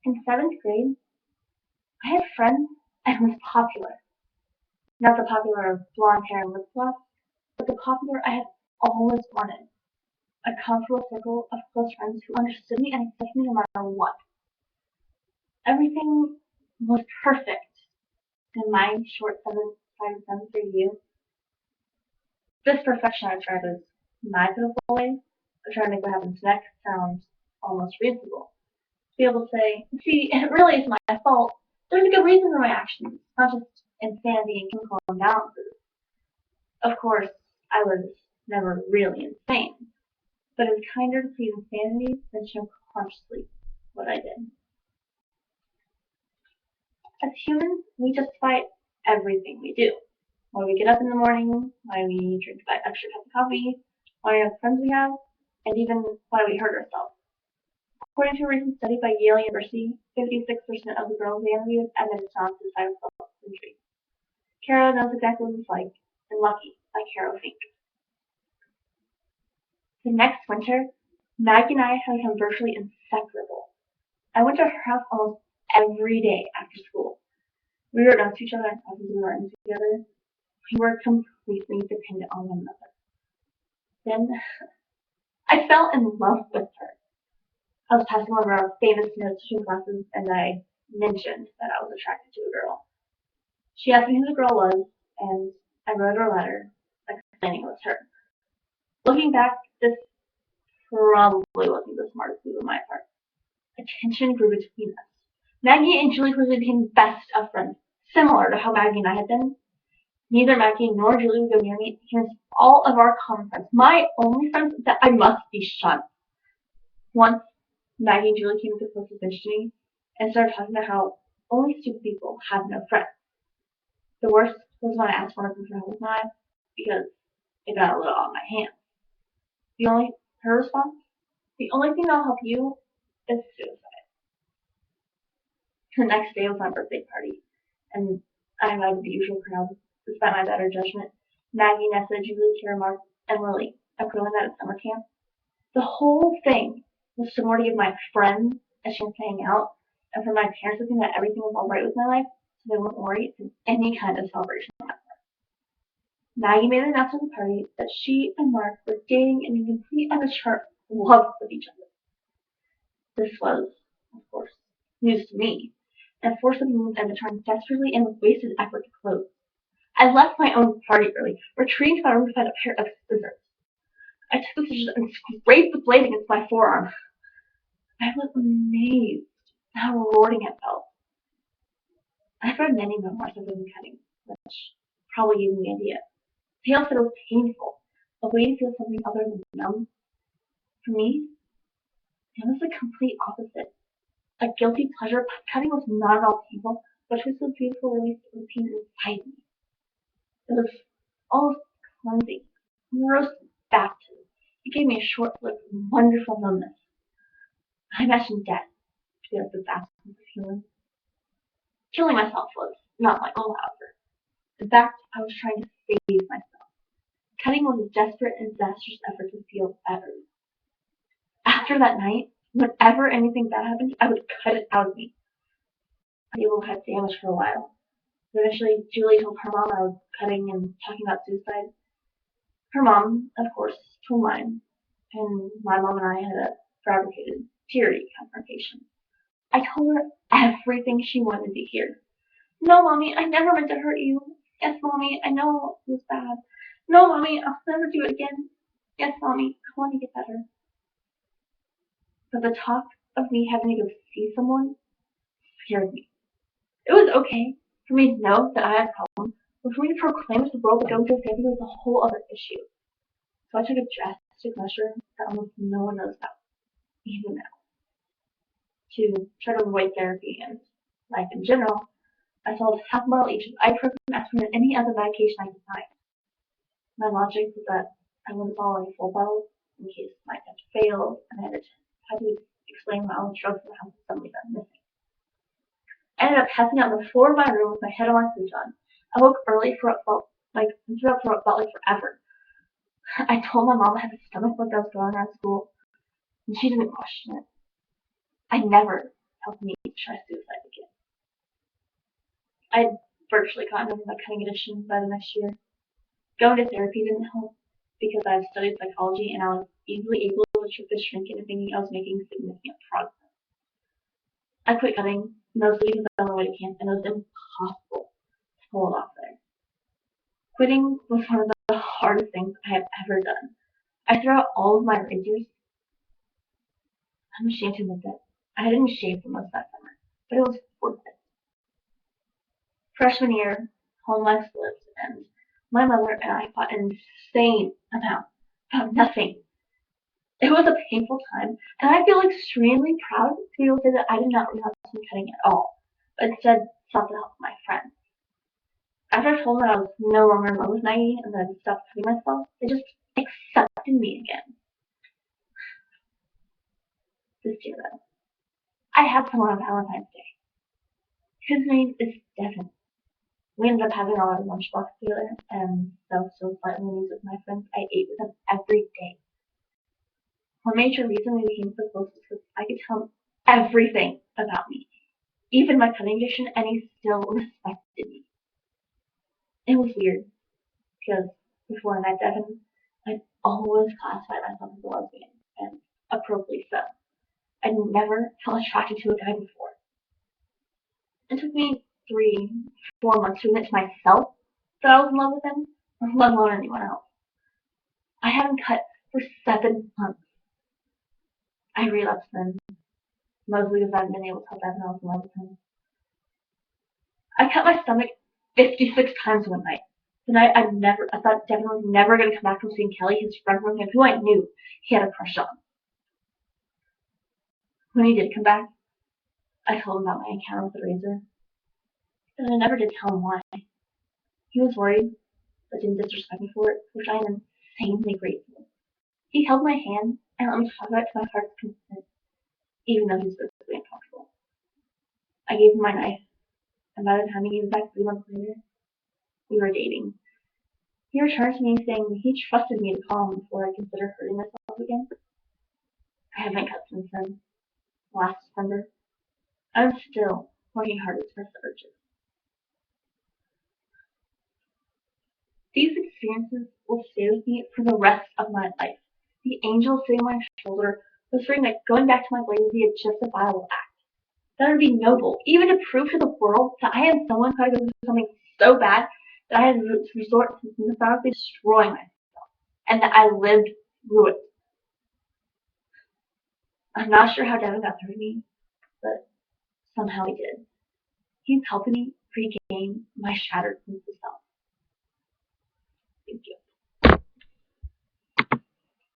In 7th grade, I had friends and was popular. Not the popular blonde hair and lip gloss, but the popular I had always wanted. A comfortable circle of close friends who understood me and accepted me no matter what. Everything was perfect in my short 7th grade view. This perfection I describe as my pitiful way of trying to make what happens next sounds almost reasonable. To be able to say, see, it really is my fault. There's a good reason for my actions, not just insanity and chemical imbalances. Of course, I was never really insane, but it's kinder to plead insanity than show consciously what I did. As humans, we justify everything we do. Why we get up in the morning, why we drink that extra cup of coffee, why we have the friends we have, and even why we hurt ourselves. According to a recent study by Yale University, 56% of the girls they interviewed admitted to suicidal self-injury. Caro knows exactly what it's like, and Lucky by Caro Fink. The next winter, Maggie and I had become virtually inseparable. I went to her house almost every day after school. We wrote notes to each other and classes we were in together. We were completely dependent on one another. Then I fell in love with her. I was passing over our famous notes between classes, and I mentioned that I was attracted to a girl. She asked me who the girl was, and I wrote her a letter explaining it was her. Looking back, this probably wasn't the smartest move on my part. A tension grew between us. Maggie and Julie quickly became best of friends, similar to how Maggie and I had been. Neither Maggie nor Julie would go near me against all of our common friends. My only friends that I must be shunned. Once, Maggie and Julie came to close attention to me and started talking about how only stupid people have no friends. The worst was when I asked one of them for help with mine because it got a little out of my hands. Her response, the only thing that'll help you is suicide. The next day was my birthday party, and I invited the usual crowd. Despite my better judgment, Maggie, Nessa, Julie, Kara, Mark, and Lily, a girl I met at summer camp. The whole thing was to more to give my friends a chance to hang out, and for my parents to think that everything was all right with my life, so they wouldn't worry in any kind of celebration. Maggie made an announcement at the party that she and Mark were dating and in complete unsure love with each other. This was, of course, news to me, and forced the move and trying desperately and with wasted effort to close. I left my own party early, retreating to my room to find a pair of scissors. I took the scissors and scraped the blade against my forearm. I was amazed at how rewarding it felt. I've read many memoirs of women cutting, which probably gave me the idea. They all said it was painful, a way to feel something other than numb. For me, it was the complete opposite. A guilty pleasure. Cutting was not at all painful, but it was a beautiful release of the pain inside me. It was almost cleansing, gross baptism. It gave me a short-lived, wonderful numbness. I imagined death to be like this absence of healing. Killing myself was not my goal, however. In fact, I was trying to save myself. Cutting was a desperate and disastrous effort to feel better. After that night, whenever anything bad happened, I would cut it out of me. I was able to cut damage for a while. Eventually, Julie told her mom I was cutting and talking about suicide. Her mom, of course, told mine, and my mom and I had a fabricated, teary confrontation. I told her everything she wanted to hear. No, Mommy, I never meant to hurt you. Yes, Mommy, I know it was bad. No, Mommy, I'll never do it again. Yes, Mommy, I want to get better. But the talk of me having to go see someone scared me. It was okay for me to know that I had a problem, but for me to proclaim to the world that going to therapy was a whole other issue. So I took a drastic measure that almost no one knows about, even now. To try to avoid therapy and life in general, I sold half a bottle each of ibuprofen, aspirin, and any other medication I could find. My logic was that I wouldn't follow any full bottles in case my test failed, and I had to explain my own drugs and how suddenly got missing. I ended up passing out on the floor of my room with my head on my futon. I woke early for what felt like forever. I told my mom I had a stomach bug that was going around school, and she didn't question it. I never helped me try suicide again. I'd virtually gotten over my cutting addiction by the next year. Going to therapy didn't help because I had studied psychology and I was easily able to trick the shrink into thinking I was making significant progress. I quit cutting, mostly because I was on my way to camp, and it was impossible to pull it off there. Quitting was one of the hardest things I have ever done. I threw out all of my razors. I'm ashamed to admit that. I didn't shave for most of that summer, but it was worth it. Freshman year, home life slipped, and my mother and I fought an insane amount about nothing. It was a painful time, and I feel extremely proud to be able to say that I did not relapse from cutting at all, but instead sought the help of my friends. After I told them I was no longer in love with Maggie and that I would stop cutting myself, they just accepted me again. This year, though, I had someone on Valentine's Day. His name is Devin. We ended up having all our lunchbox together, and so slightly meetings with my friends. I ate with him every day. One major reason we became so close was because I could tell him everything about me, even my cutting addiction, and he still respected me. It was weird, because before I met Devin, I'd always classified myself as a lesbian, and appropriately so. I'd never felt attracted to a guy before. It took me 3, 4 months to admit to myself that I was in love with him, let alone anyone else. I hadn't cut for 7 months. I relapsed then, mostly because I hadn't been able to tell Devin I was in love with him. I cut my stomach 56 times one night. The night I thought Devin was never going to come back from seeing Kelly, his friend from him, who I knew he had a crush on. When he did come back, I told him about my encounter with the razor, but I never did tell him why. He was worried, but didn't disrespect me for it, for which I am insanely grateful. He held my hand and let me talk about it to my heart's content, even though he was physically uncomfortable. I gave him my knife, and by the time he came back 3 months later, we were dating. He returned to me saying he trusted me to call him before I considered hurting myself again. I haven't cut since then. Last December, I'm still working hard to suppress the urges. These experiences will stay with me for the rest of my life. The angel sitting on my shoulder, whispering that going back to my ways would be a justifiable act. That would be noble, even to prove to the world that I am someone who had to do something so bad that I had to resort to methodically destroying myself, and that I lived through it. I'm not sure how Devin got through to me, but somehow he did. He's helping me regain my shattered sense